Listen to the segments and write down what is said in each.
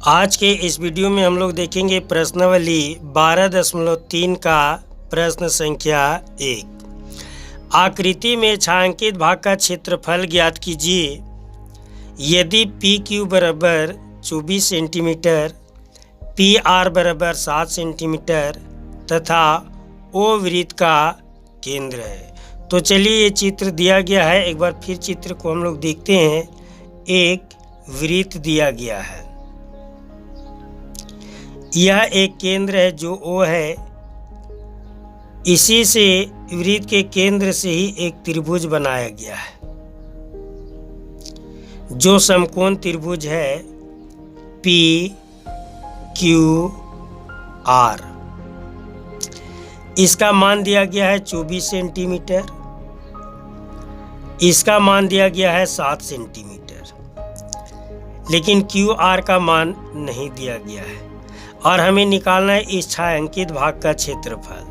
आज के इस वीडियो में हम लोग देखेंगे प्रश्नावली 12.3 का प्रश्न संख्या 1। आकृति में छायांकित भाग का क्षेत्रफल ज्ञात कीजिए। यदि पी क्यू बराबर 24 सेंटीमीटर, पी आर बराबर 7 सेंटीमीटर तथा ओ वृत्त का केंद्र है। तो चलिए ये चित्र दिया गया है, एक बार फिर चित्र को हम लोग देखते हैं। एक वृत्त दिया गया है, यह एक केंद्र है जो O है। इसी से वृत्त के केंद्र से ही एक त्रिभुज बनाया गया है जो समकोण त्रिभुज है पी क्यू आर। इसका मान दिया गया है 24 सेंटीमीटर, इसका मान दिया गया है 7 सेंटीमीटर, लेकिन क्यू आर का मान नहीं दिया गया है और हमें निकालना है इस छायांकित भाग का क्षेत्रफल।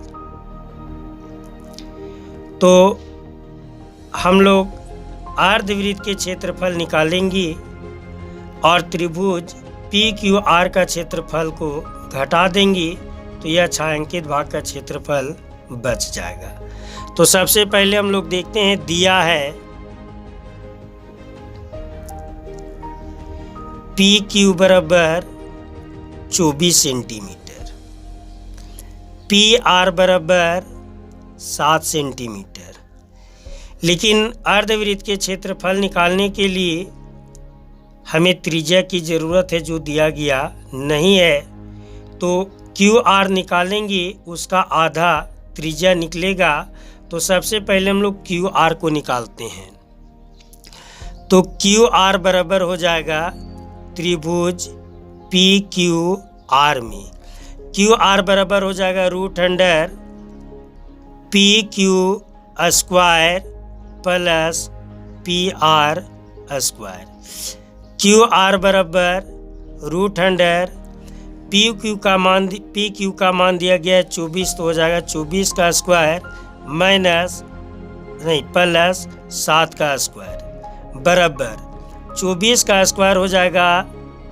तो हम लोग अर्धवृत्त के क्षेत्रफल निकालेंगे और त्रिभुज पी क्यू आर का क्षेत्रफल को घटा देंगे तो यह छायांकित भाग का क्षेत्रफल बच जाएगा। तो सबसे पहले हम लोग देखते हैं, दिया है पी क्यू बराबर 24 सेंटीमीटर, पी आर बराबर 7 सेंटीमीटर, लेकिन अर्धवृत्त के क्षेत्रफल निकालने के लिए हमें त्रिज्या की ज़रूरत है जो दिया गया नहीं है। तो क्यू आर निकालेंगे, उसका आधा त्रिज्या निकलेगा। तो सबसे पहले हम लोग क्यू आर को निकालते हैं। तो क्यू आर बराबर हो जाएगा त्रिभुज पी क्यू आर में क्यू आर बराबर हो जाएगा √under P Q square plus P R square. Q R बराबर √अंडर पी क्यू का मान दिया गया है 24, तो हो जाएगा 24 का स्क्वायर प्लस 7 का स्क्वायर बराबर 24 का स्क्वायर हो जाएगा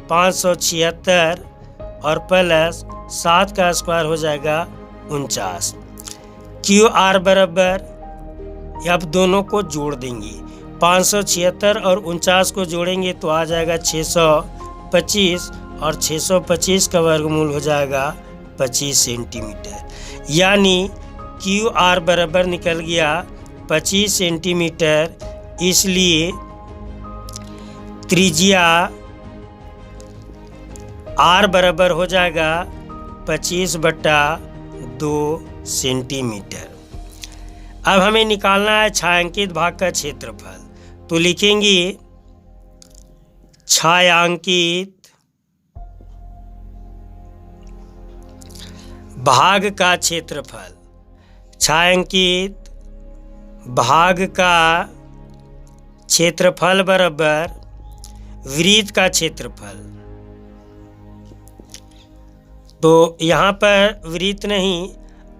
576 और प्लस 7 का स्क्वायर हो जाएगा 49। क्यू आर बराबर, अब दोनों को जोड़ देंगे, 576 और 49 को जोड़ेंगे तो आ जाएगा 625 और 625 का वर्गमूल हो जाएगा 25 सेंटीमीटर। यानी क्यू आर बराबर निकल गया 25 सेंटीमीटर। इसलिए त्रिज्या आर बराबर हो जाएगा 25/2 सेंटीमीटर। अब हमें निकालना है छायांकित भाग का क्षेत्रफल। तो लिखेंगे छायांकित भाग का क्षेत्रफल, छायांकित भाग का क्षेत्रफल बराबर वृत्त का क्षेत्रफल। तो यहाँ पर वृत्त नहीं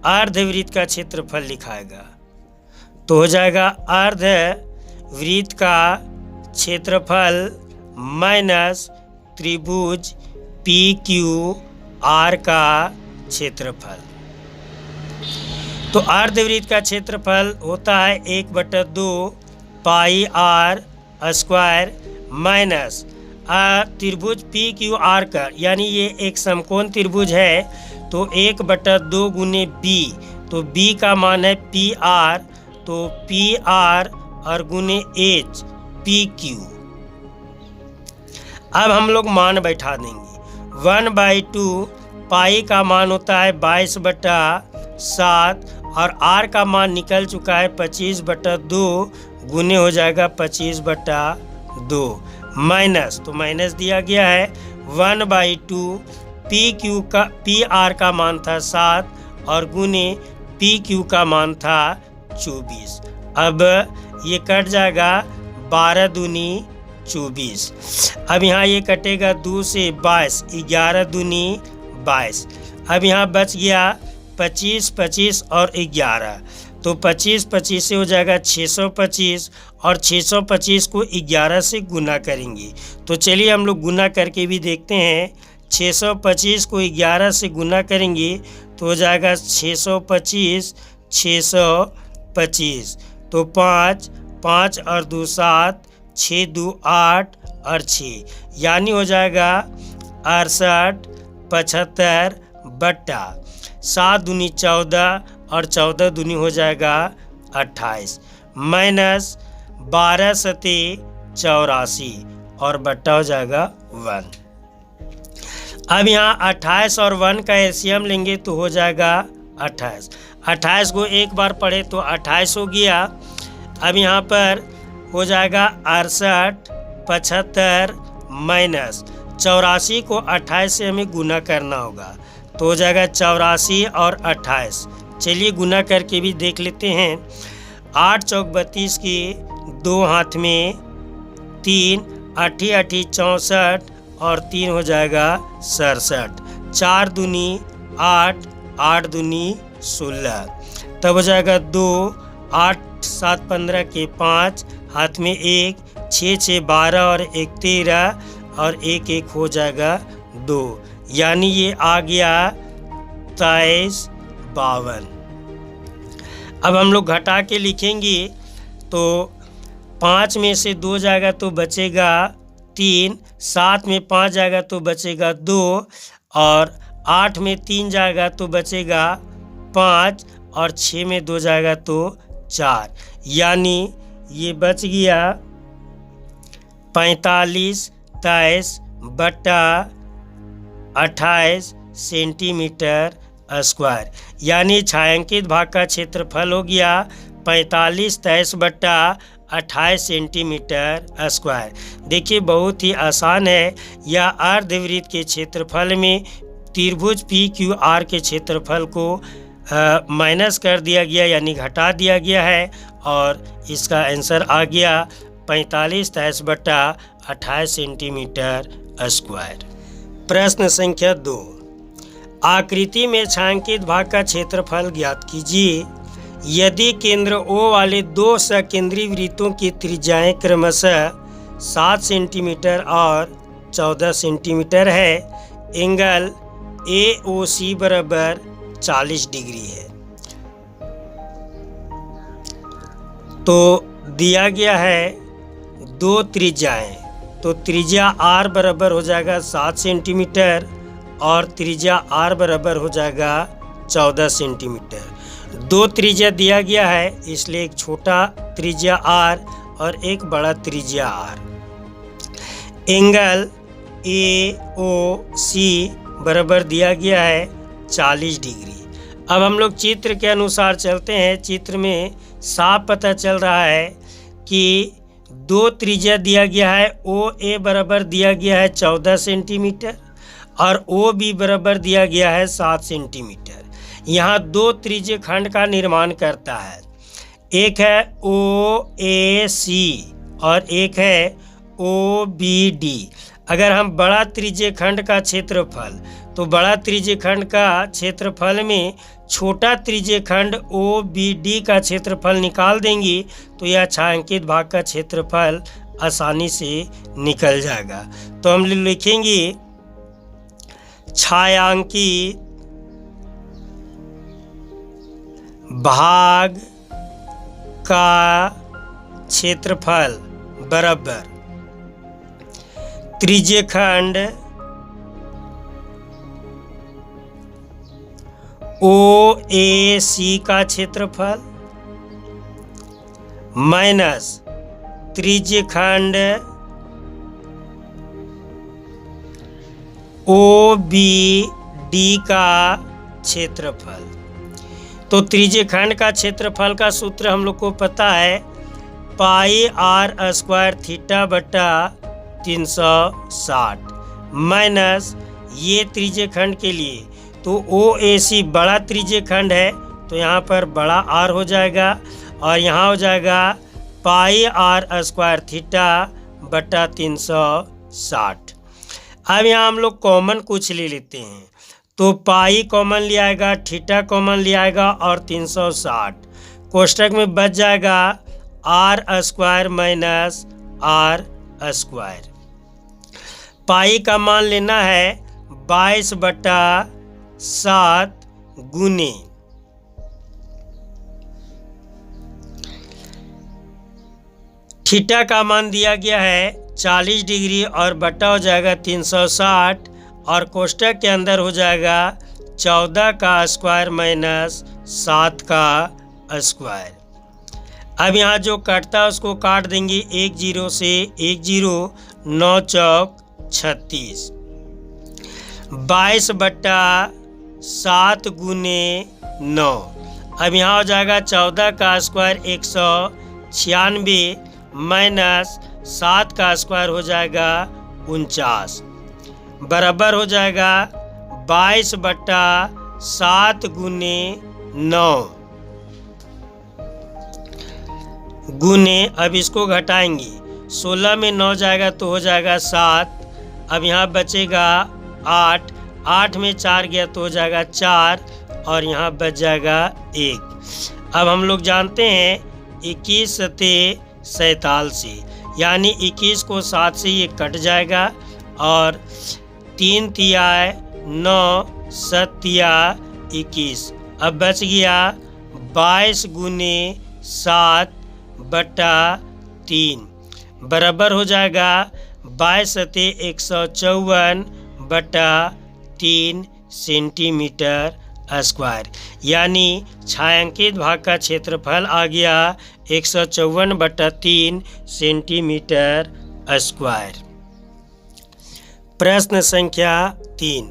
अर्धवृत्त का क्षेत्रफल लिखाएगा, तो हो जाएगा अर्धवृत्त का क्षेत्रफल माइनस त्रिभुज पी क्यू आर का क्षेत्रफल। तो अर्धवृत्त का क्षेत्रफल होता है 1/2 पाई आर स्क्वायर माइनस त्रिभुज पी क्यू आर का, यानी ये एक समकोण त्रिभुज है तो 1/2 गुने बी, तो बी का मान है पी आर, तो पी आर और गुने एच पी क्यू। अब हम लोग मान बैठा देंगे, 1/2 पाई का मान होता है 22/7 और आर का मान निकल चुका है 25/2 गुने हो जाएगा 25/2 माइनस, तो माइनस दिया गया है 1/2 पी आर का मान था 7 और गुने पी क्यू का मान था 24। अब ये कट जाएगा 12 दूनी 24। अब यहाँ ये कटेगा 2 से 22, 11 दूनी 22। अब यहाँ बच गया 25 और 11, तो 25 25 से हो जाएगा 625 और 625 को 11 से गुना करेंगे। तो चलिए हम लोग गुना करके भी देखते हैं। 625 को 11 से गुना करेंगे तो हो जाएगा 625 625। तो 5 5 और 2 7, 6 2 8 और 6, यानी हो जाएगा 68 75 बट्टा 7 दूनी 14 और 14 दूनी हो जाएगा 28 माइनस 12 सते 84 और बट्टा हो जाएगा 1। अब यहाँ 28 और 1 का एलसीएम लेंगे तो हो जाएगा 28। 28 को एक बार पढ़े तो 28 हो गया। अब यहाँ पर हो जाएगा 68 75 माइनस 84 को 28 से हमें गुना करना होगा तो हो जाएगा 84 और 28। चलिए गुना करके भी देख लेते हैं। 8 चौक 32 की 2 हाथ में 3, 8 8 64 और 3 हो जाएगा 67। 4 दूनी 8, 8 दूनी 16, तब हो जाएगा 2, 8 7 15 के 5, हाथ में 1, 6 6 12 और 1 13 और 1 1 हो जाएगा 2, यानी ये आ गया 23 52। अब हम लोग घटा के लिखेंगे तो 5 में से 2 जाएगा तो बचेगा 3, 7 में 5 जाएगा तो बचेगा 2 और 8 में 3 जाएगा तो बचेगा 5 और 6 में 2 जाएगा तो 4, यानी ये बच गया 45 23 बट्टा 28 सेंटीमीटर स्क्वायर, यानी छायांकित भाग का क्षेत्रफल हो गया 45 23 बट्टा 28 सेंटीमीटर स्क्वायर। देखिए बहुत ही आसान है। यह अर्धवृत्त के क्षेत्रफल में त्रिभुज PQR के क्षेत्रफल को माइनस कर दिया गया, यानी घटा दिया गया है और इसका आंसर आ गया 45 23 बट्टा 28 सेंटीमीटर स्क्वायर। प्रश्न संख्या 2, आकृति में छायांकित भाग का क्षेत्रफल ज्ञात कीजिए। यदि केंद्र O वाले 2 सकेंद्री वृत्तों की त्रिज्याएं क्रमशः 7 सेंटीमीटर और 14 सेंटीमीटर है, एंगल AOC बराबर 40 डिग्री है। तो दिया गया है 2 त्रिज्याएं, तो त्रिज्या R बराबर हो जाएगा 7 सेंटीमीटर और त्रिज्या R बराबर हो जाएगा 14 सेंटीमीटर। 2 त्रिज्या दिया गया है, इसलिए एक छोटा त्रिज्या R और एक बड़ा त्रिज्या R। एंगल AOC बराबर दिया गया है 40 डिग्री। अब हम लोग चित्र के अनुसार चलते हैं। चित्र में साफ पता चल रहा है कि 2 त्रिज्या दिया गया है। OA बराबर दिया गया है 14 सेंटीमीटर और OB बराबर दिया गया है 7 सेंटीमीटर। यहाँ 2 त्रिज्य खंड का निर्माण करता है, एक है OAC और एक है OBD। अगर हम बड़ा त्रिज्य खंड का क्षेत्रफल, तो बड़ा त्रिज्य खंड का क्षेत्रफल में छोटा त्रिज्य खंड OBD का क्षेत्रफल निकाल देंगे तो यह छायांकित भाग का क्षेत्रफल आसानी से निकल जाएगा। तो हम लिखेंगे छायांकित भाग का क्षेत्रफल बराबर त्रिज्य खंड OAC का क्षेत्रफल माइनस त्रिज्य खंड OBD का क्षेत्रफल। तो त्रिज्य खंड का क्षेत्रफल का सूत्र हम लोग को पता है, पाई R स्क्वायर थीटा बटा 360 माइनस ये त्रिज्य खंड के लिए तो OAC बड़ा त्रिज्य खंड है तो यहाँ पर बड़ा R हो जाएगा और यहाँ हो जाएगा पाई R स्क्वायर थीटा बटा 360। अब यहाँ हम लोग कॉमन कुछ ले लेते हैं, तो पाई कॉमन ले आएगा, थीटा कॉमन ले आएगा और 360, कोष्टक में बच जाएगा R square minus R square. Pi का मान लेना है 22/7 गुने थीटा का मान दिया गया है 40 डिग्री और बटा हो जाएगा 360 और कोष्टक के अंदर हो जाएगा 14 का स्क्वायर माइनस 7 का स्क्वायर। अब यहाँ जो कटता है उसको काट देंगे 1 0 से 1 0, 9 चौक 36, 22/7 गुने 9। अब यहाँ हो जाएगा 14 का स्क्वायर 196 माइनस 7 का स्क्वायर हो जाएगा 49 बराबर हो जाएगा 22/7 गुने 9 गुने, अब इसको घटाएंगे 16 में 9 जाएगा तो हो जाएगा 7। अब यहाँ बचेगा 8, 8 में 4 गया तो हो जाएगा 4 और यहाँ बच जाएगा 1। अब हम लोग जानते हैं 21 सते 47, यानी 21 को 7 से ये कट जाएगा और 3 तिहाई 9 7 21। अब बच गया 22 गुने 7/3 बराबर हो जाएगा 22 सते 154/3 सेंटीमीटर स्क्वायर, यानी छायांकित भाग का क्षेत्रफल आ गया 154/3 सेंटीमीटर स्क्वायर। प्रश्न संख्या 3,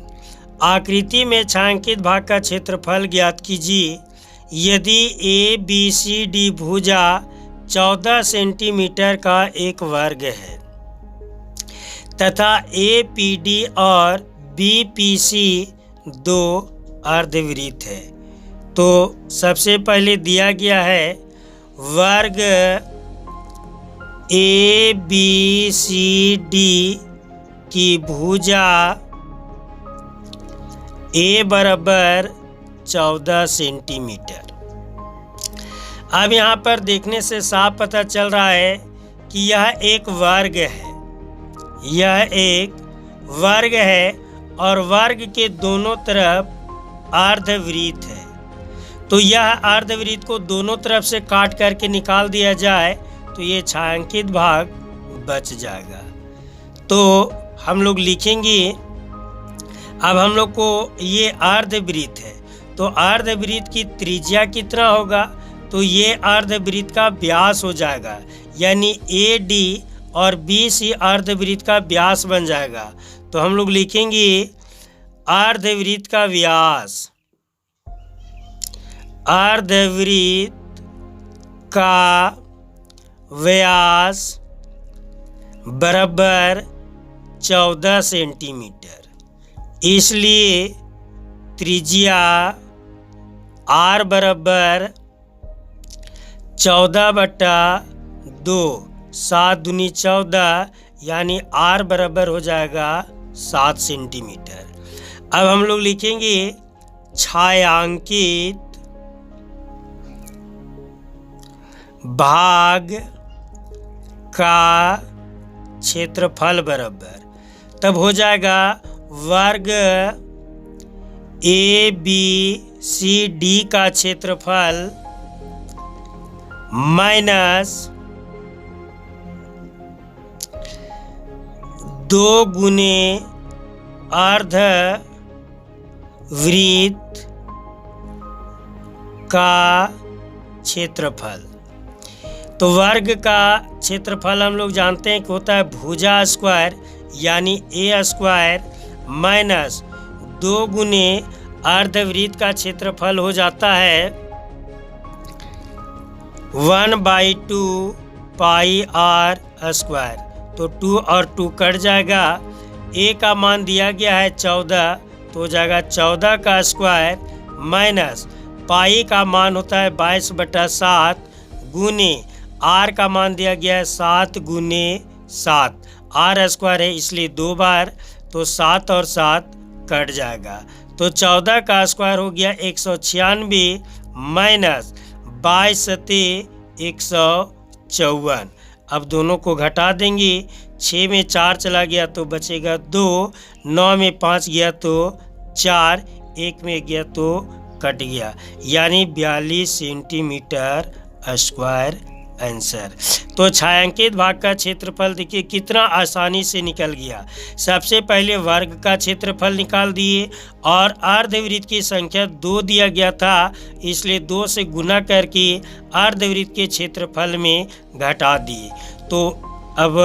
आकृति में छायांकित भाग का क्षेत्रफल ज्ञात कीजिए। यदि ABCD भुजा 14 सेंटीमीटर का एक वर्ग है तथा APD और BPC दो अर्धवृत्त है, तो सबसे पहले दिया गया है वर्ग ABCD की भुजा A बराबर 14 सेंटीमीटर। अब यहाँ पर देखने से साफ पता चल रहा है कि यह एक वर्ग है, यह एक वर्ग है और वर्ग के दोनों तरफ अर्धवृत्त है। तो यह अर्धवृत्त को दोनों तरफ से काट करके निकाल दिया जाए तो ये छायांकित भाग बच जाएगा। तो हम लोग लिखेंगे, अब हम लोग को ये अर्धवृत्त है तो अर्धवृत्त की त्रिज्या कितना होगा, तो ये अर्धवृत्त का व्यास हो जाएगा, यानी AD और BC अर्धवृत्त का व्यास बन जाएगा। तो हम लोग लिखेंगे अर्धवृत्त का व्यास, अर्धवृत्त का व्यास बराबर 14 सेंटीमीटर, इसलिए त्रिज्या R बराबर 14/2, 7 दूनी 14, यानी R बराबर हो जाएगा 7 सेंटीमीटर। अब हम लोग लिखेंगे छायांकित भाग का क्षेत्रफल बराबर, तब हो जाएगा वर्ग ABCD का क्षेत्रफल माइनस 2 गुने अर्धवृत्त का क्षेत्रफल। तो वर्ग का क्षेत्रफल हम लोग जानते हैं कि होता है भुजा स्क्वायर, यानी A स्क्वायर माइनस 2 गुने अर्धवृत्त का क्षेत्रफल हो जाता है 1/2 पाई R स्क्वायर। तो 2 और 2 कट जाएगा, A का मान दिया गया है 14 तो हो जाएगा 14 का स्क्वायर माइनस पाई का मान होता है 22/7 गुने R का मान दिया गया है 7 गुने 7, R स्क्वायर है इसलिए 2 बार, तो 7 और 7 कट जाएगा। तो 14 का स्क्वायर हो गया 196 माइनस 22 सते 154। अब दोनों को घटा देंगे, 6 में 4 चला गया तो बचेगा 2, 9 में 5 गया तो 4, 1 में गया तो कट गया, यानी 42 सेंटीमीटर स्क्वायर आंसर। तो छायांकित भाग का क्षेत्रफल देखिए कितना आसानी से निकल गया। सबसे पहले वर्ग का क्षेत्रफल निकाल दिए और अर्धवृत्त की संख्या 2 दिया गया था, इसलिए 2 से गुना करके अर्धवृत्त के क्षेत्रफल में घटा दिए। तो अब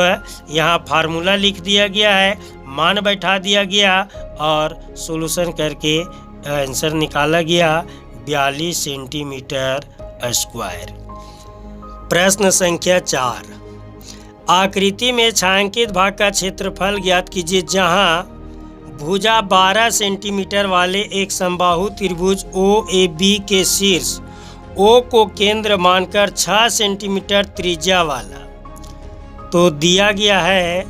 यहाँ फार्मूला लिख दिया गया है, मान बैठा दिया गया और सॉल्यूशन करके आंसर निकाला गया 42 सेंटीमीटर स्क्वायर। प्रश्न संख्या 4, आकृति में छायांकित भाग का क्षेत्रफल ज्ञात कीजिए जहां भुजा 12 सेंटीमीटर वाले एक समबाहु त्रिभुज OAB के शीर्ष O को केंद्र मानकर 6 सेंटीमीटर त्रिज्या वाला। तो दिया गया है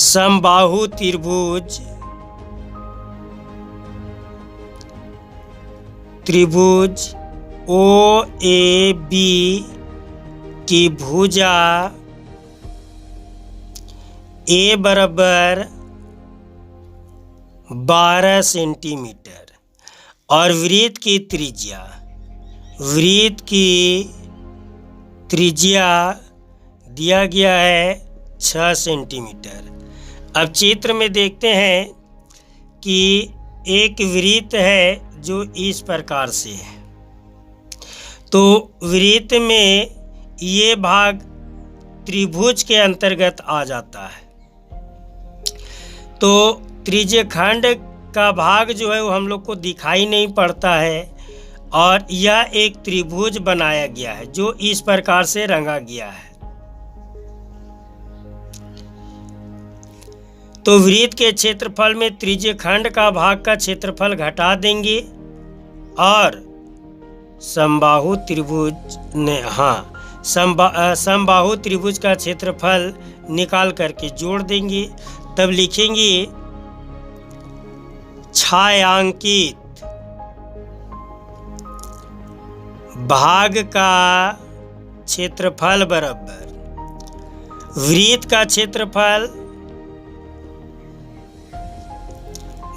समबाहु त्रिभुज OAB की भुजा A बराबर 12 सेंटीमीटर और वृत्त की त्रिज्या दिया गया है 6 सेंटीमीटर। अब चित्र में देखते हैं कि एक वृत्त है जो इस प्रकार से है। तो वृत्त में ये भाग त्रिभुज के अंतर्गत आ जाता है। तो त्रिज्यखंड का भाग जो है वो हम लोग को दिखाई नहीं पड़ता है और यह एक त्रिभुज बनाया गया है जो इस प्रकार से रंगा गया है। तो वृत्त के क्षेत्रफल में त्रिज्यखंड का भाग का क्षेत्रफल घटा देंगे और समबाहु त्रिभुज का क्षेत्रफल निकाल करके जोड़ देंगे। तब लिखेंगे छायांकित भाग का क्षेत्रफल बराबर वृत्त का क्षेत्रफल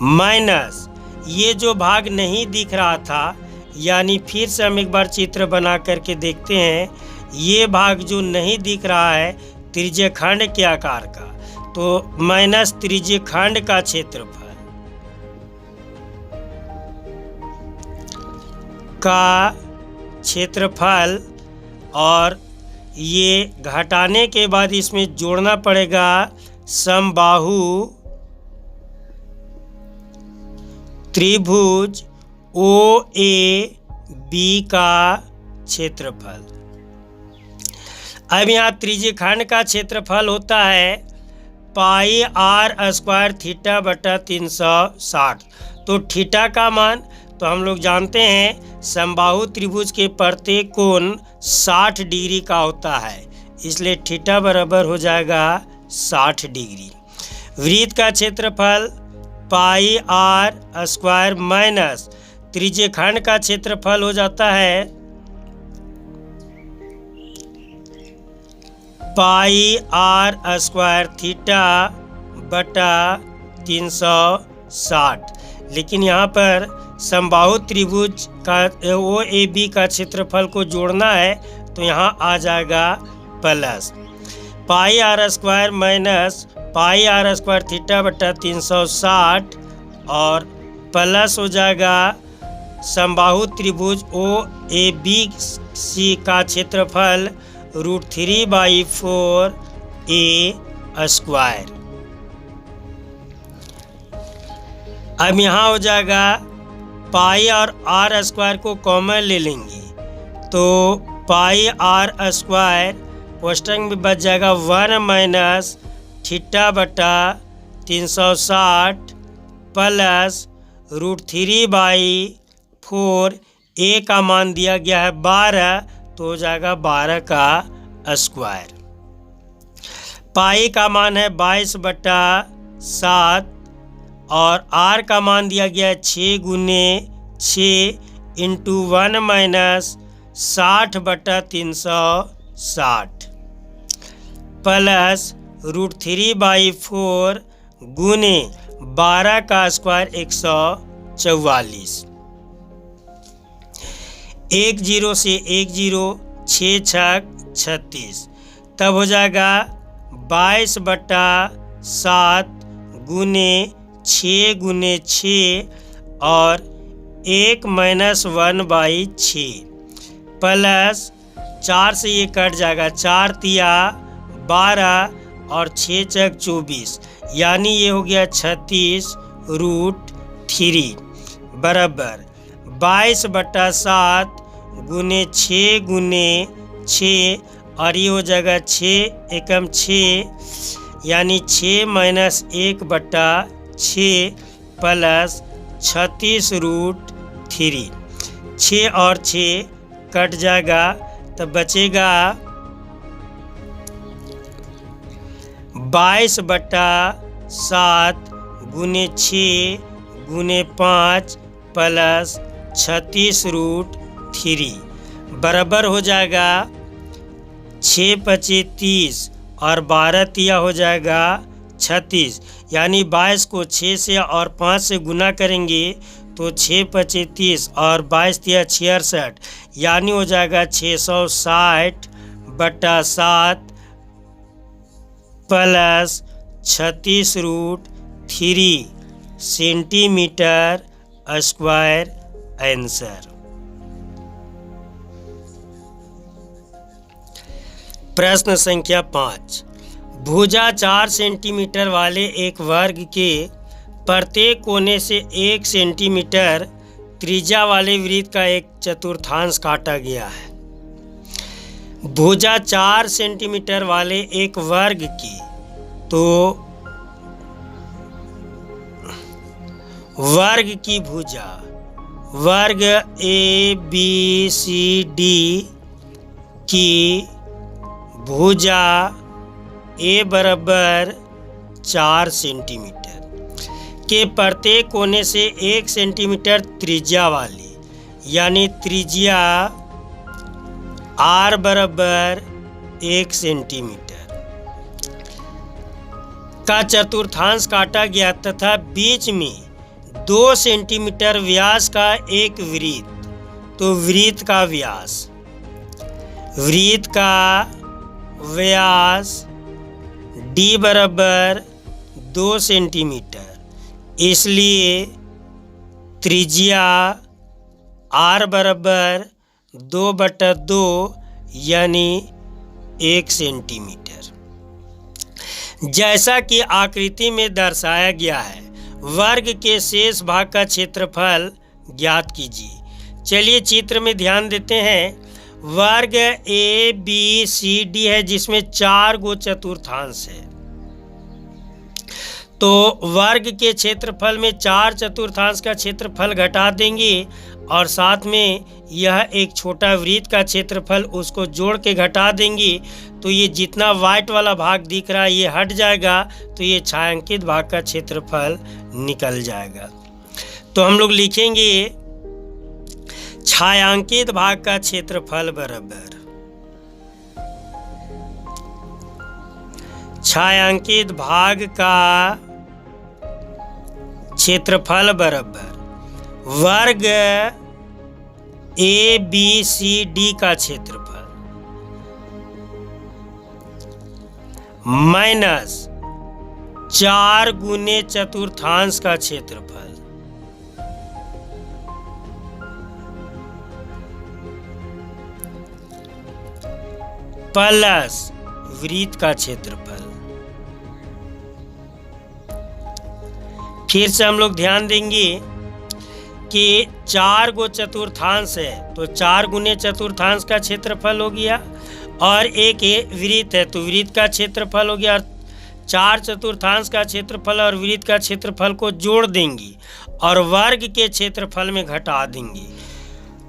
माइनस ये जो भाग नहीं दिख रहा था, यानी फिर से हम एक बार चित्र बना करके देखते हैं। ये भाग जो नहीं दिख रहा है त्रिज्यखंड के आकार का, तो माइनस त्रिज्यखंड का क्षेत्रफल और ये घटाने के बाद इसमें जोड़ना पड़ेगा समबाहु त्रिभुज OAB का क्षेत्रफल। अब यहाँ त्रिज्यखंड का क्षेत्रफल होता है पाई r स्क्वायर थीटा बटा 360। तो थीटा का मान तो हम लोग जानते हैं समबाहु त्रिभुज के प्रत्येक कोण 60 डिग्री का होता है, इसलिए थीटा बराबर हो जाएगा 60 डिग्री। वृत्त का क्षेत्रफल पाई r स्क्वायर माइनस त्रिज्यखंड का क्षेत्रफल हो जाता है पाई r स्क्वायर थीटा बटा 360। लेकिन यहाँ पर समबाहु त्रिभुज का OAB का क्षेत्रफल को जोड़ना है तो यहाँ आ जाएगा plus pi r square minus pi r square theta बटा 360 और प्लस हो जाएगा समबाहु त्रिभुज OABC का क्षेत्रफल √3/4 A स्क्वायर। अब यहाँ हो जाएगा पाई और r स्क्वायर को कॉमन ले लेंगे तो पाई r स्क्वायर कोष्टक में बच जाएगा 1 माइनस थीटा बटा 360 प्लस √3/4 A का मान दिया गया है 12, तो हो जाएगा 12 का स्क्वायर। पाई का मान है 22/7 और R का मान दिया गया है 6 × 6 इंटू 1 माइनस 60/360 प्लस √3/4 गुने 12 का स्क्वायर 144। 1 0 से 1 0, 6 छक 36, तब हो जाएगा 22/7 गुने 6 गुने 6 और 1 माइनस 1/6 प्लस 4 से ये कट जाएगा, 4 तिया 12 और 6 चक 24, यानी ये हो गया 36√3 बराबर 22/7 गुने 6 गुने 6 और ये हो जाएगा 6 एकम 6 यानी 6 माइनस 1/6 प्लस 36√3। 6 और 6 कट जाएगा तब बचेगा 22/7 गुने 6 गुने 5 प्लस 36√3 बराबर हो जाएगा 6 पचे 30 और 12 तिया हो जाएगा 36, यानी 22 को 6 से और 5 से गुना करेंगे तो 6 पचे 30 और 22 तिया 66, यानी हो जाएगा 660/7 प्लस 36√3 सेंटीमीटर स्क्वायर आंसर। प्रश्न संख्या 5, भुजा 4 सेंटीमीटर वाले एक वर्ग के प्रत्येक कोने से 1 सेंटीमीटर त्रिज्या वाले वृत्त का एक चतुर्थांश काटा गया है। भुजा 4 सेंटीमीटर वाले एक वर्ग की, तो वर्ग की भुजा, वर्ग ABCD की भुजा A बराबर 4 सेंटीमीटर के प्रत्येक कोने से 1 सेंटीमीटर त्रिज्या वाली, यानी त्रिज्या R बराबर 1 सेंटीमीटर का चतुर्थांश काटा गया तथा बीच में 2 सेंटीमीटर व्यास का एक वृत्त, तो वृत्त का व्यास D बराबर 2 सेंटीमीटर, इसलिए त्रिज्या R बराबर 2/2 यानी 1 सेंटीमीटर। जैसा कि आकृति में दर्शाया गया है, वर्ग के शेष भाग का क्षेत्रफल ज्ञात कीजिए। चलिए चित्र में ध्यान देते हैं। वर्ग ABCD है जिसमें 4 गो चतुर्थांश है, तो वर्ग के क्षेत्रफल में 4 चतुर्थांश का क्षेत्रफल घटा देंगे और साथ में यह एक छोटा वृत्त का क्षेत्रफल उसको जोड़ के घटा देंगे, तो ये जितना व्हाइट वाला भाग दिख रहा है ये हट जाएगा, तो ये छायांकित भाग का क्षेत्रफल निकल जाएगा। तो हम लोग लिखेंगे छायांकित भाग का क्षेत्रफल बराबर छायांकित भाग का क्षेत्रफल बराबर वर्ग ABCD का क्षेत्रफल माइनस 4 गुने चतुर्थांश का क्षेत्रफल प्लस वृत्त का क्षेत्रफल। फिर से हम लोग ध्यान देंगे कि 4 गो चतुर्थांश है, तो 4 गुने चतुर्थांश का क्षेत्रफल हो गया और एक वृत्त है तो वृत्त का क्षेत्रफल हो गया, और 4 चतुर्थांश का क्षेत्रफल और वृत्त का क्षेत्रफल को जोड़ देंगे और वर्ग के क्षेत्रफल में घटा देंगे।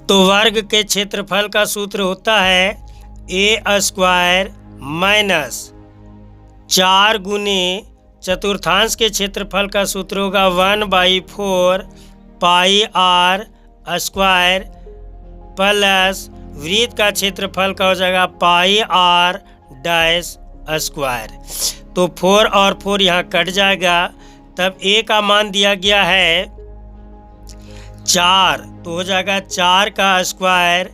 तो वर्ग के क्षेत्रफल का सूत्र होता है A² माइनस 4 गुने चतुर्थांश के क्षेत्रफल का सूत्र होगा 1/4 पाई R² प्लस वृत्त का क्षेत्रफल का हो जाएगा पाई आर डैश स्क्वायर। तो 4 और 4 यहाँ कट जाएगा। तब ए का मान दिया गया है 4, तो हो जाएगा 4 का स्क्वायर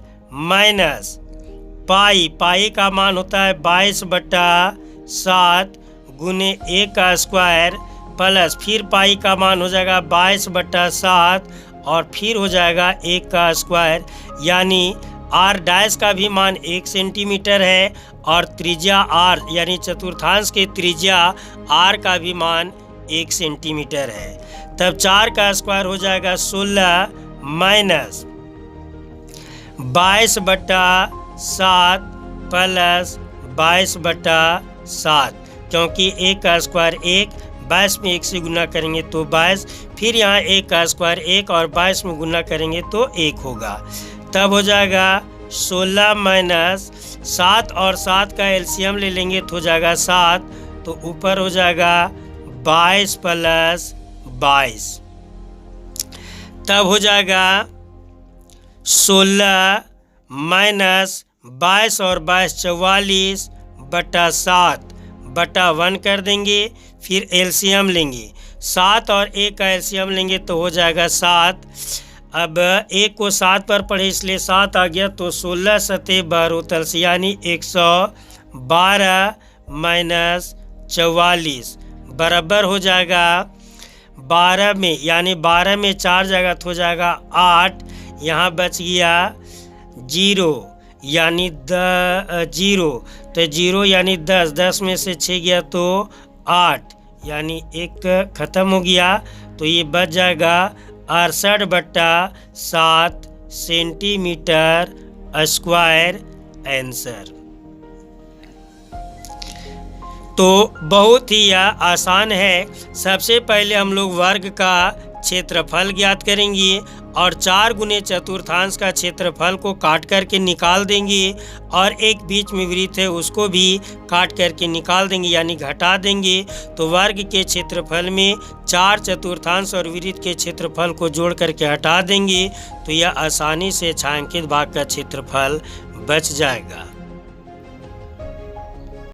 माइनस पाई का मान होता है 22/7 गुने 1 का स्क्वायर प्लस फिर पाई का मान हो जाएगा 22/7 और फिर हो जाएगा 1 का स्क्वायर, यानी आर डैश का भी मान 1 सेंटीमीटर है और त्रिज्या आर यानी चतुर्थांश के त्रिज्या आर का भी मान 1 सेंटीमीटर है। तब 4 का स्क्वायर हो जाएगा 16 माइनस 22/7 प्लस 22/7, क्योंकि 1 का स्क्वायर 1, 22 में 1 से गुना करेंगे तो 22, फिर यहाँ 1 का स्क्वायर 1 और 22 में गुना करेंगे तो 1 होगा। तब हो जाएगा 16 माइनस 7 और 7 का एलसीएम ले लेंगे तो हो जाएगा 7, तो ऊपर हो जाएगा 22 प्लस 22। तब हो जाएगा 16 माइनस 22 और 22 44/7 बटा 1 कर देंगे, फिर एलसीएम लेंगे 7 और 1 का एलसीएम लेंगे तो हो जाएगा 7। अब 1 को 7 पर पढ़े इसलिए 7 आ गया, तो 16 सते 12 तलसी यानी 112 माइनस 44 बराबर हो जाएगा 12 में, यानी 12 में 4 जाएगा तो हो जाएगा 8, यहाँ बच गया 0 यानी 0, तो 0 यानी 10, 10 में से 6 गया तो 8 यानी 1 ख़त्म हो गया, तो ये बच जाएगा 68/7 सेंटीमीटर स्क्वायर आंसर। तो बहुत ही यह आसान है। सबसे पहले हम लोग वर्ग का क्षेत्रफल ज्ञात करेंगे और 4 गुने चतुर्थांश का क्षेत्रफल को काट करके निकाल देंगे और एक बीच में वृत्त है उसको भी काट करके निकाल देंगे यानी घटा देंगे। तो वर्ग के क्षेत्रफल में 4 चतुर्थांश और वृत्त के क्षेत्रफल को जोड़ करके हटा देंगे तो यह आसानी से छायांकित भाग का क्षेत्रफल बच जाएगा।